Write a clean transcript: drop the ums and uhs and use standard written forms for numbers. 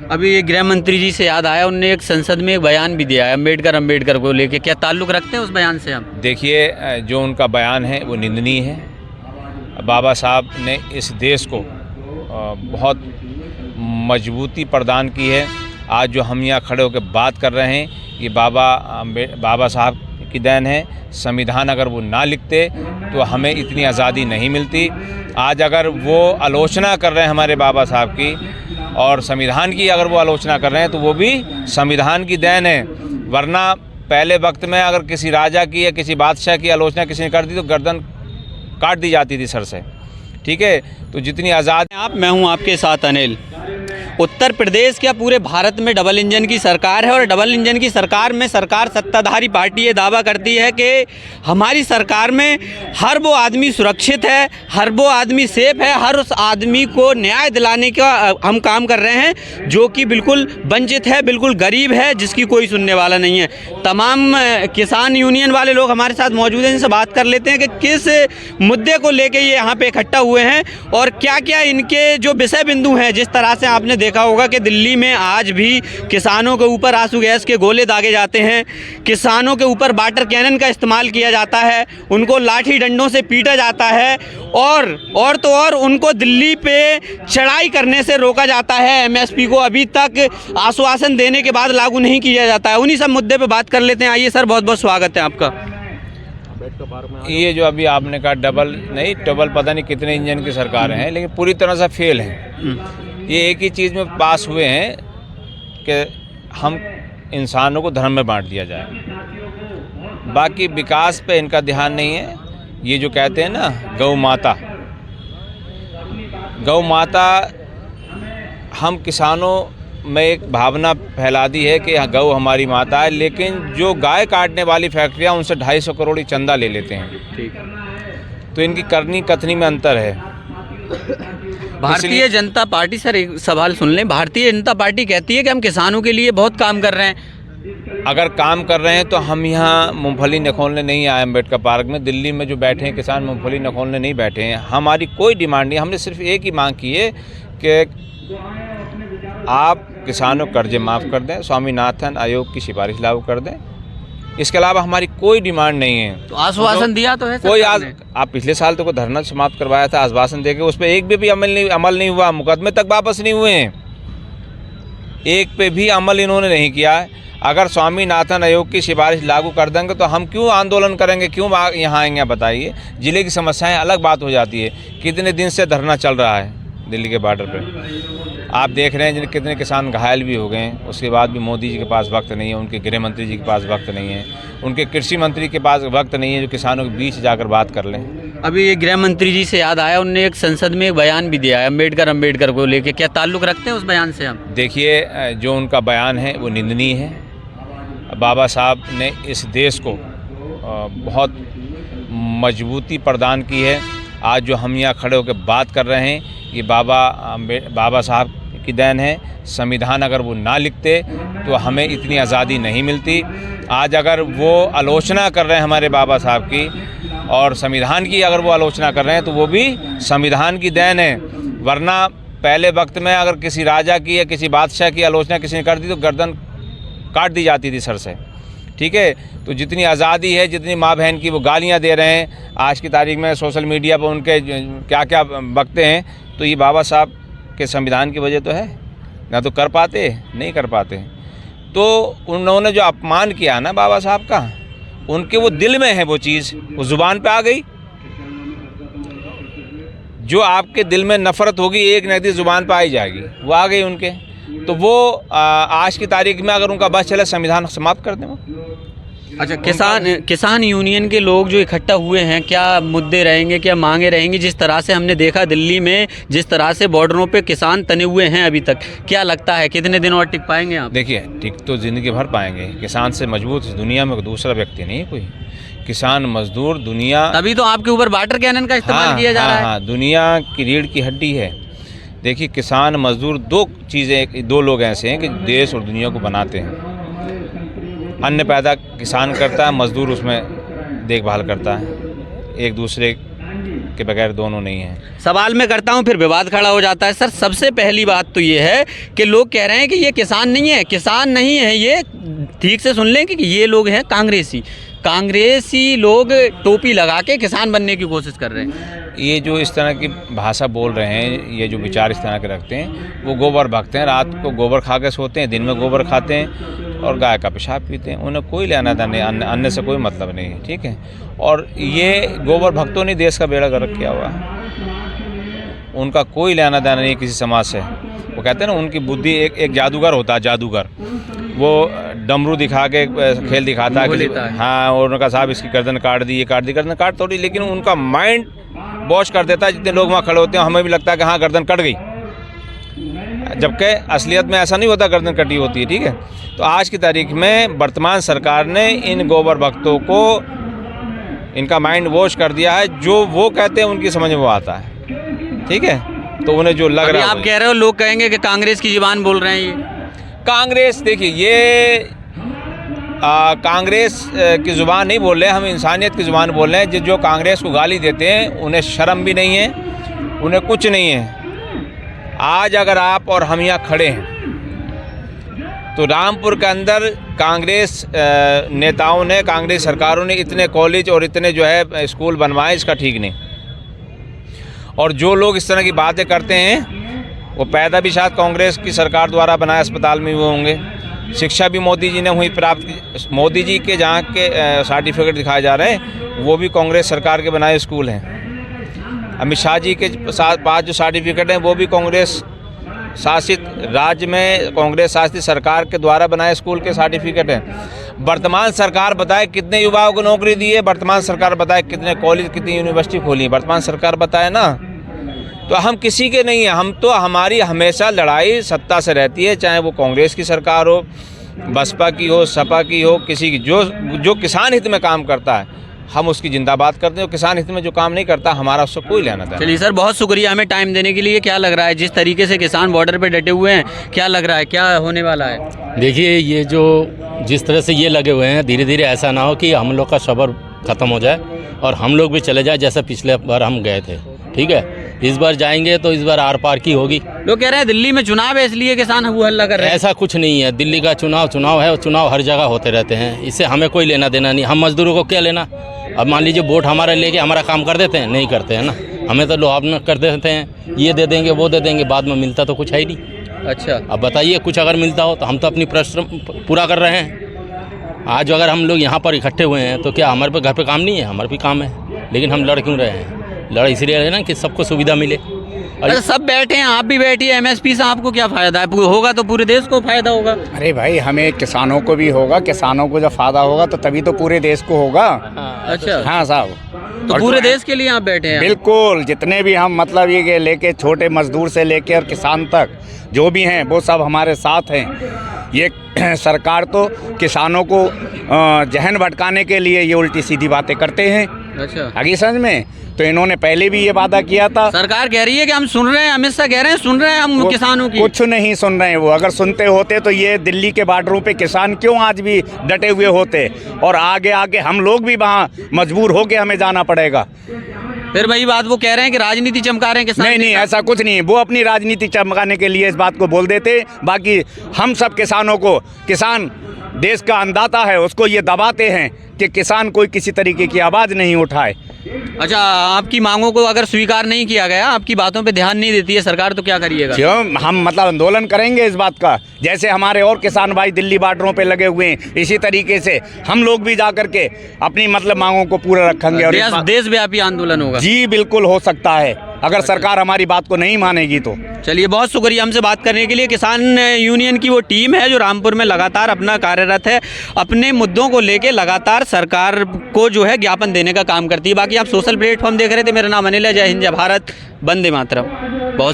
अभी ये गृह मंत्री जी से याद आया, उनने एक संसद में एक बयान भी दिया है अम्बेडकर को लेके, क्या ताल्लुक़ रखते हैं उस बयान से हम? देखिए, जो उनका बयान है वो निंदनीय है। बाबा साहब ने इस देश को बहुत मजबूती प्रदान की है। आज जो हम यहाँ खड़े होकर बात कर रहे हैं ये बाबा साहब की देन है। संविधान अगर वो ना लिखते तो हमें इतनी आज़ादी नहीं मिलती। आज अगर वो आलोचना कर रहे हैं हमारे बाबा साहब की और संविधान की अगर वो आलोचना कर रहे हैं तो वो भी संविधान की देन है। वरना पहले वक्त में अगर किसी राजा की या किसी बादशाह की आलोचना किसी ने कर दी तो गर्दन काट दी जाती थी सर से। ठीक है, तो जितनी आज़ाद मैं हूं आपके साथ अनिल। उत्तर प्रदेश क्या पूरे भारत में डबल इंजन की सरकार है, और डबल इंजन की सरकार में सरकार सत्ताधारी पार्टी ये दावा करती है कि हमारी सरकार में हर वो आदमी सुरक्षित है, हर वो आदमी सेफ है, हर उस आदमी को न्याय दिलाने का हम काम कर रहे हैं जो कि बिल्कुल वंचित है, बिल्कुल गरीब है, जिसकी कोई सुनने वाला नहीं है। तमाम किसान यूनियन वाले लोग हमारे साथ मौजूद हैं, इनसे बात कर लेते हैं कि किस मुद्दे को लेके ये यहाँ पे इकट्ठा हुए हैं और क्या क्या इनके जो विषय बिंदु हैं। जिस तरह से आपने देखा होगा कि दिल्ली में आज भी किसानों के ऊपर आंसू गैस के गोले दागे जाते हैं, किसानों के ऊपर वाटर कैनन का इस्तेमाल किया जाता है, उनको लाठी डंडों से पीटा जाता है और तो और उनको दिल्ली पे चढ़ाई करने से रोका जाता है। एमएसपी को अभी तक आश्वासन देने के बाद लागू नहीं किया जाता है। उन्हीं सब मुद्दे पे बात कर लेते हैं। आइए सर, बहुत बहुत स्वागत है आपका। ये जो अभी आपने कहा डबल पता नहीं कितने इंजन की सरकारें हैं, लेकिन पूरी तरह से फेल हैं। ये एक ही चीज़ में पास हुए हैं कि हम इंसानों को धर्म में बांट दिया जाए, बाकी विकास पे इनका ध्यान नहीं है। ये जो कहते हैं ना गौ माता हम किसानों में एक भावना फैला दी है कि गौ हमारी माता है, लेकिन जो गाय काटने वाली फैक्ट्रियां उनसे 250 करोड़ ही चंदा ले लेते हैं। ठीक, तो इनकी करनी कथनी में अंतर है। भारतीय जनता पार्टी, सर एक सवाल सुन लें, भारतीय जनता पार्टी कहती है कि हम किसानों के लिए बहुत काम कर रहे हैं। अगर काम कर रहे हैं तो हम यहाँ मूंगफली नखोलने नहीं आए अम्बेडकर पार्क में। दिल्ली में जो बैठे हैं किसान मूंगफली नखोलने नहीं बैठे हैं। हमारी कोई डिमांड नहीं, हमने सिर्फ एक ही मांग की है कि आप किसानों को कर्जे माफ़ कर दें, स्वामीनाथन आयोग की सिफारिश लागू कर दें। इसके अलावा हमारी कोई डिमांड नहीं है। तो आश्वासन दिया तो है कोई आप पिछले साल तो कोई धरना समाप्त करवाया था आश्वासन देके, उस पर एक भी अमल नहीं हुआ। मुकदमे तक वापस नहीं हुए हैं, एक पे भी अमल इन्होंने नहीं किया है। अगर स्वामीनाथन आयोग की सिफारिश लागू कर देंगे तो हम क्यों आंदोलन करेंगे, क्यों यहाँ आएंगे बताइए। ज़िले की समस्याएं अलग बात हो जाती है। कितने दिन से धरना चल रहा है दिल्ली के बॉर्डर पे, आप देख रहे हैं जिन कितने किसान घायल भी हो गए हैं। उसके बाद भी मोदी जी के पास वक्त नहीं है, उनके गृह मंत्री जी के पास वक्त नहीं है, उनके कृषि मंत्री के पास वक्त नहीं है जो किसानों के बीच जाकर बात कर लें। अभी ये गृह मंत्री जी से याद आया, उनने एक संसद में एक बयान भी दिया है अम्बेडकर को लेके, क्या ताल्लुक़ रखते हैं उस बयान से हम? देखिए, जो उनका बयान है वो निंदनीय है। बाबा साहब ने इस देश को बहुत मजबूती प्रदान की है। आज जो हम यहाँ खड़े होकर बात कर रहे हैं ये बाबा साहब की देन है। संविधान अगर वो ना लिखते तो हमें इतनी आज़ादी नहीं मिलती। आज अगर वो आलोचना कर रहे हैं हमारे बाबा साहब की और संविधान की अगर वो आलोचना कर रहे हैं तो वो भी संविधान की देन है। वरना पहले वक्त में अगर किसी राजा की या किसी बादशाह की आलोचना किसी ने कर दी तो गर्दन काट दी जाती थी सर से। ठीक है, तो जितनी आज़ादी है, जितनी माँ बहन की वो गालियाँ दे रहे हैं आज की तारीख में सोशल मीडिया पर, उनके क्या क्या बकते हैं, तो ये बाबा साहब के संविधान की वजह तो है। ना तो कर पाते, नहीं कर पाते। तो उन्होंने जो अपमान किया ना बाबा साहब का, उनके वो दिल में है वो चीज़, वो ज़ुबान पे आ गई। जो आपके दिल में नफ़रत होगी एक न एक दिन ज़ुबान पे आ ही जाएगी, वो आ गई उनके। तो वो आज की तारीख में अगर उनका बस चले संविधान समाप्त कर दें वो। अच्छा, किसान यूनियन के लोग जो इकट्ठा हुए हैं, क्या मुद्दे रहेंगे, क्या मांगे रहेंगी? जिस तरह से हमने देखा दिल्ली में, जिस तरह से बॉर्डरों पे किसान तने हुए हैं अभी तक, क्या लगता है कितने दिन और टिक पाएंगे आप? देखिए, टिक तो ज़िंदगी भर पाएंगे। किसान से मजबूत दुनिया में दूसरा व्यक्ति नहीं है कोई। किसान मजदूर दुनिया, तभी तो आपके ऊपर वाटर कैनन का इस्तेमाल किया जा रहा है। हाँ, दुनिया की रीढ़ की हड्डी है। देखिए, किसान मजदूर दो लोग ऐसे हैं कि देश और दुनिया को बनाते हैं। अन्न पैदा किसान करता है, मजदूर उसमें देखभाल करता है। एक दूसरे के बगैर दोनों नहीं हैं। सवाल मैं करता हूं, फिर विवाद खड़ा हो जाता है। सर, सबसे पहली बात तो ये है कि लोग कह रहे हैं कि ये किसान नहीं है, किसान नहीं है ये। ठीक से सुन लें कि ये लोग हैं कांग्रेसी लोग टोपी लगा के किसान बनने की कोशिश कर रहे हैं। ये जो इस तरह की भाषा बोल रहे हैं, ये जो विचार इस तरह के रखते हैं, वो गोबर भक्त हैं। रात को गोबर खा के सोते हैं, दिन में गोबर खाते हैं और गाय का पेशाब पीते हैं। उन्हें कोई लेना देना नहीं, अन्न से कोई मतलब नहीं है, ठीक है। और ये गोबर भक्तों ने देश का बेड़ा गर्क किया हुआ है। उनका कोई लेना देना नहीं किसी समाज से। वो कहते हैं ना, उनकी बुद्धि एक जादूगर होता है, जादूगर। वो डमरू दिखा के खेल दिखाता है, हाँ, और उनका साहब इसकी गर्दन काट दी, ये काट दी, गर्दन काट थोड़ी, लेकिन उनका माइंड वॉश कर देता है। जितने लोग वहाँ खड़े होते हैं हमें भी लगता है कि हाँ गर्दन कट गई, जबकि असलियत में ऐसा नहीं होता, गर्दन कटी होती है, ठीक है। तो आज की तारीख में वर्तमान सरकार ने इन गोबर भक्तों को इनका माइंड वॉश कर दिया है। जो वो कहते हैं उनकी समझ में वो आता है, ठीक है। तो उन्हें जो लग रहा है, आप कह रहे हो लोग कहेंगे कि कांग्रेस की जुबान बोल रहे हैं ये। कांग्रेस, देखिए ये कांग्रेस की ज़ुबान नहीं बोल रहे, हम इंसानियत की ज़ुबान बोल रहे हैं। जो कांग्रेस को गाली देते हैं उन्हें शर्म भी नहीं है, उन्हें कुछ नहीं है। आज अगर आप और हम यहाँ खड़े हैं तो रामपुर के अंदर कांग्रेस नेताओं ने, कांग्रेस सरकारों ने इतने कॉलेज और इतने जो है स्कूल बनवाए, इसका ठीक नहीं। और जो लोग इस तरह की बातें करते हैं वो पैदा भी शायद कांग्रेस की सरकार द्वारा बनाए अस्पताल में वो होंगे। शिक्षा भी मोदी जी ने हुई प्राप्त। मोदी जी के जहाँ के सर्टिफिकेट दिखाए जा रहे हैं वो भी कांग्रेस सरकार के बनाए स्कूल हैं। अमित शाह जी के साथ 5 जो सर्टिफिकेट हैं वो भी कांग्रेस शासित राज्य में, कांग्रेस शासित सरकार के द्वारा बनाए स्कूल के सर्टिफिकेट हैं। वर्तमान सरकार बताए कितने युवाओं को नौकरी दी है, वर्तमान सरकार बताए कितने कॉलेज, कितनी यूनिवर्सिटी खोली है, वर्तमान सरकार बताए ना। तो हम किसी के नहीं हैं, हम तो, हमारी हमेशा लड़ाई सत्ता से रहती है, चाहे वो कांग्रेस की सरकार हो, बसपा की हो, सपा की हो, किसी की। जो किसान हित में काम करता है हम उसकी जिंदाबाद करते हैं। किसान हित में जो काम नहीं करता हमारा उससे कोई लेना देना। चलिए सर, बहुत शुक्रिया हमें टाइम देने के लिए। क्या लग रहा है, जिस तरीके से किसान बॉर्डर पे डटे हुए हैं, क्या लग रहा है, क्या होने वाला है? देखिए, ये जो जिस तरह से ये लगे हुए हैं, धीरे धीरे ऐसा ना हो कि हम लोग का सफ़र ख़त्म हो जाए और हम लोग भी चले जाए, जैसा पिछले बार हम गए थे, ठीक है। इस बार जाएंगे तो इस बार आर पार की होगी। लोग कह रहे हैं दिल्ली में चुनाव है इसलिए किसान हु हल्ला कर रहे हैं। ऐसा कुछ नहीं है, दिल्ली का चुनाव है, चुनाव हर जगह होते रहते हैं, इससे हमें कोई लेना देना नहीं। हम मजदूरों को क्या लेना? अब मान लीजिए वोट हमारा लेके हमारा काम कर देते हैं, नहीं करते हैं ना, हमें तो लोग कर देते हैं, ये दे देंगे वो दे देंगे, बाद में मिलता तो कुछ है ही नहीं। अच्छा, अब बताइए, कुछ अगर मिलता हो तो हम तो अपनी परिश्रम पूरा कर रहे हैं। आज अगर हम लोग यहाँ पर इकट्ठे हुए हैं तो क्या हमारे पे घर पे काम नहीं है? हमारे भी काम है, लेकिन हम लड़ क्यों रहे हैं? लड़ इसलिए रहे ना कि सबको सुविधा मिले। अरे सब बैठे हैं, आप भी बैठिए। एमएसपी से आपको क्या फ़ायदा है? होगा तो पूरे देश को फ़ायदा होगा। अरे भाई, हमें किसानों को भी होगा, किसानों को जब फ़ायदा होगा तो तभी तो पूरे देश को होगा। अच्छा, हाँ साहब, तो पूरे देश के लिए आप बैठे हैं? बिल्कुल, जितने भी हम मतलब ये लेके छोटे मजदूर से लेके और किसान तक जो भी हैं वो सब हमारे साथ हैं। ये सरकार तो किसानों को जहन भटकाने के लिए ये उल्टी सीधी बातें करते हैं। अच्छा, आगे समझ में, तो इन्होंने पहले भी ये वादा किया था। सरकार कह रही है कि हम सुन रहे हैं, अमित शाह कह रहे हैं सुन रहे हैं हम किसानों की। कुछ नहीं सुन रहे हैं वो। अगर सुनते होते तो ये दिल्ली के बॉर्डरों पे किसान क्यों आज भी डटे हुए होते, और आगे आगे हम लोग भी वहाँ मजबूर होके हमें जाना पड़ेगा। फिर वही बात वो कह रहे हैं कि राजनीति चमका रहे हैं किसान। नहीं, ऐसा कुछ नहीं है। वो अपनी राजनीति चमकाने के लिए इस बात को बोल देते, बाकी हम सब किसानों को, किसान देश का अन्नदाता है, उसको ये दबाते हैं कि किसान कोई किसी तरीके की आवाज़ नहीं उठाए। अच्छा, आपकी मांगों को अगर स्वीकार नहीं किया गया, आपकी बातों पे ध्यान नहीं देती है सरकार, तो क्या करिएगा? क्यों, हम मतलब आंदोलन करेंगे इस बात का। जैसे हमारे और किसान भाई दिल्ली बॉर्डरों पे लगे हुए हैं, इसी तरीके से हम लोग भी जा करके अपनी मतलब मांगों को पूरा रखेंगे। और देशव्यापी आंदोलन होगा? जी बिल्कुल हो सकता है, अगर सरकार हमारी बात को नहीं मानेगी तो। चलिए, बहुत शुक्रिया हमसे बात करने के लिए। किसान यूनियन की वो टीम है जो रामपुर में लगातार अपना कार्यरत है, अपने मुद्दों को लेके लगातार सरकार को जो है ज्ञापन देने का काम करती है। बाकी आप सोशल प्लेटफॉर्म देख रहे थे। मेरा नाम अनिल है। जय हिंद, जय भारत, वंदे मातरम। बहुत